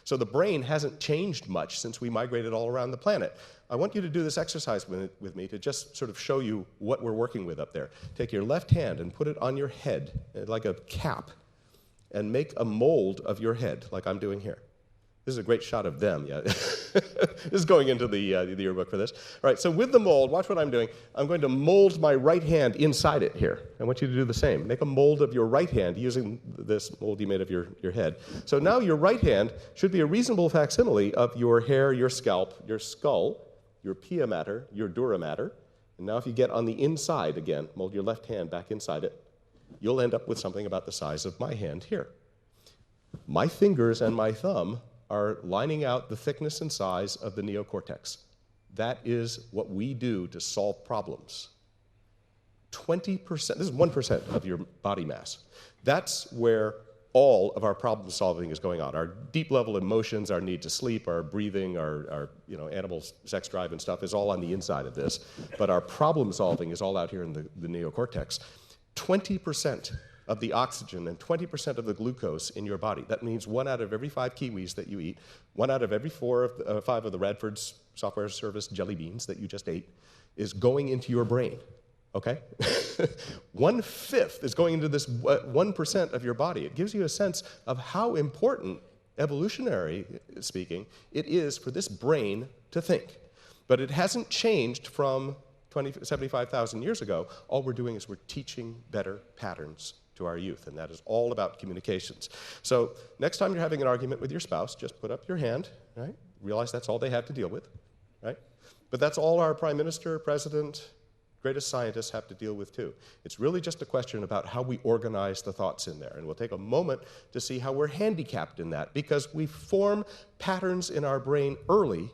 So the brain hasn't changed much since we migrated all around the planet. I want you to do this exercise with me to just sort of show you what we're working with up there. Take your left hand and put it on your head like a cap and make a mold of your head like I'm doing here. This is a great shot of them. Yeah. This is going into the yearbook for this. All right, so with the mold, watch what I'm doing. I'm going to mold my right hand inside it here. I want you to do the same. Make a mold of your right hand using this mold you made of your head. So now your right hand should be a reasonable facsimile of your hair, your scalp, your skull, your pia mater, your dura mater. And now if you get on the inside again, mold your left hand back inside it, you'll end up with something about the size of my hand here. My fingers and my thumb are lining out the thickness and size of the neocortex. That is what we do to solve problems. 20%, this is 1% of your body mass. That's where all of our problem solving is going on. Our deep level emotions, our need to sleep, our breathing, our animal sex drive and stuff is all on the inside of this. But our problem solving is all out here in the neocortex. 20% of the oxygen and 20% of the glucose in your body. That means 1 out of every 5 kiwis that you eat, 1 out of every 5 of the Radford's software service jelly beans that you just ate is going into your brain, okay? 1/5 is going into this 1% of your body. It gives you a sense of how important, evolutionary speaking, it is for this brain to think. But it hasn't changed from 75,000 years ago. All we're doing is we're teaching better patterns to our youth, and that is all about communications. So next time you're having an argument with your spouse, just put up your hand, right? Realize that's all they have to deal with, right? But that's all our prime minister, president, greatest scientists have to deal with too. It's really just a question about how we organize the thoughts in there, and we'll take a moment to see how we're handicapped in that, because we form patterns in our brain early.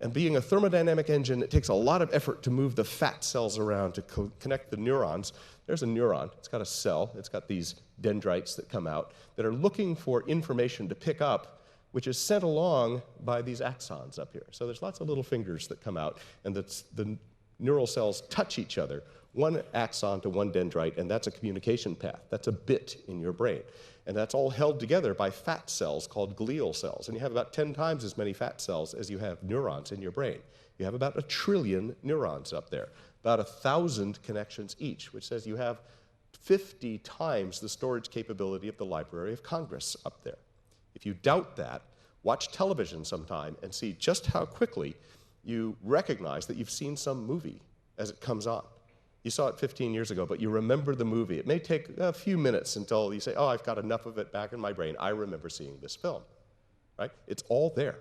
And being a thermodynamic engine, it takes a lot of effort to move the fat cells around to connect the neurons. There's a neuron. It's got a cell. It's got these dendrites that come out that are looking for information to pick up, which is sent along by these axons up here. So there's lots of little fingers that come out, and the neural cells touch each other, one axon to one dendrite, and that's a communication path. That's a bit in your brain. And that's all held together by fat cells called glial cells. And you have about 10 times as many fat cells as you have neurons in your brain. You have about 1 trillion neurons up there, about 1,000 connections each, which says you have 50 times the storage capability of the Library of Congress up there. If you doubt that, watch television sometime and see just how quickly you recognize that you've seen some movie as it comes on. You saw it 15 years ago, but you remember the movie. It may take a few minutes until you say, oh, I've got enough of it back in my brain. I remember seeing this film, right? It's all there.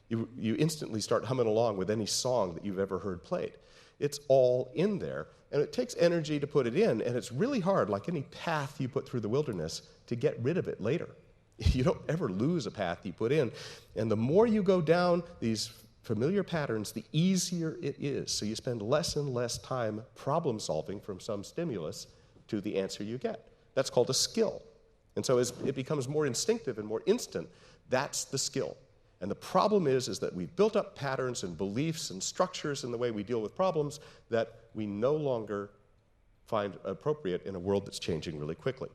You instantly start humming along with any song that you've ever heard played. It's all in there, and it takes energy to put it in, and it's really hard, like any path you put through the wilderness, to get rid of it later. You don't ever lose a path you put in, and the more you go down these familiar patterns, the easier it is. So you spend less and less time problem solving from some stimulus to the answer you get. That's called a skill. And so as it becomes more instinctive and more instant, that's the skill. And the problem is that we've built up patterns and beliefs and structures in the way we deal with problems that we no longer find appropriate in a world that's changing really quickly.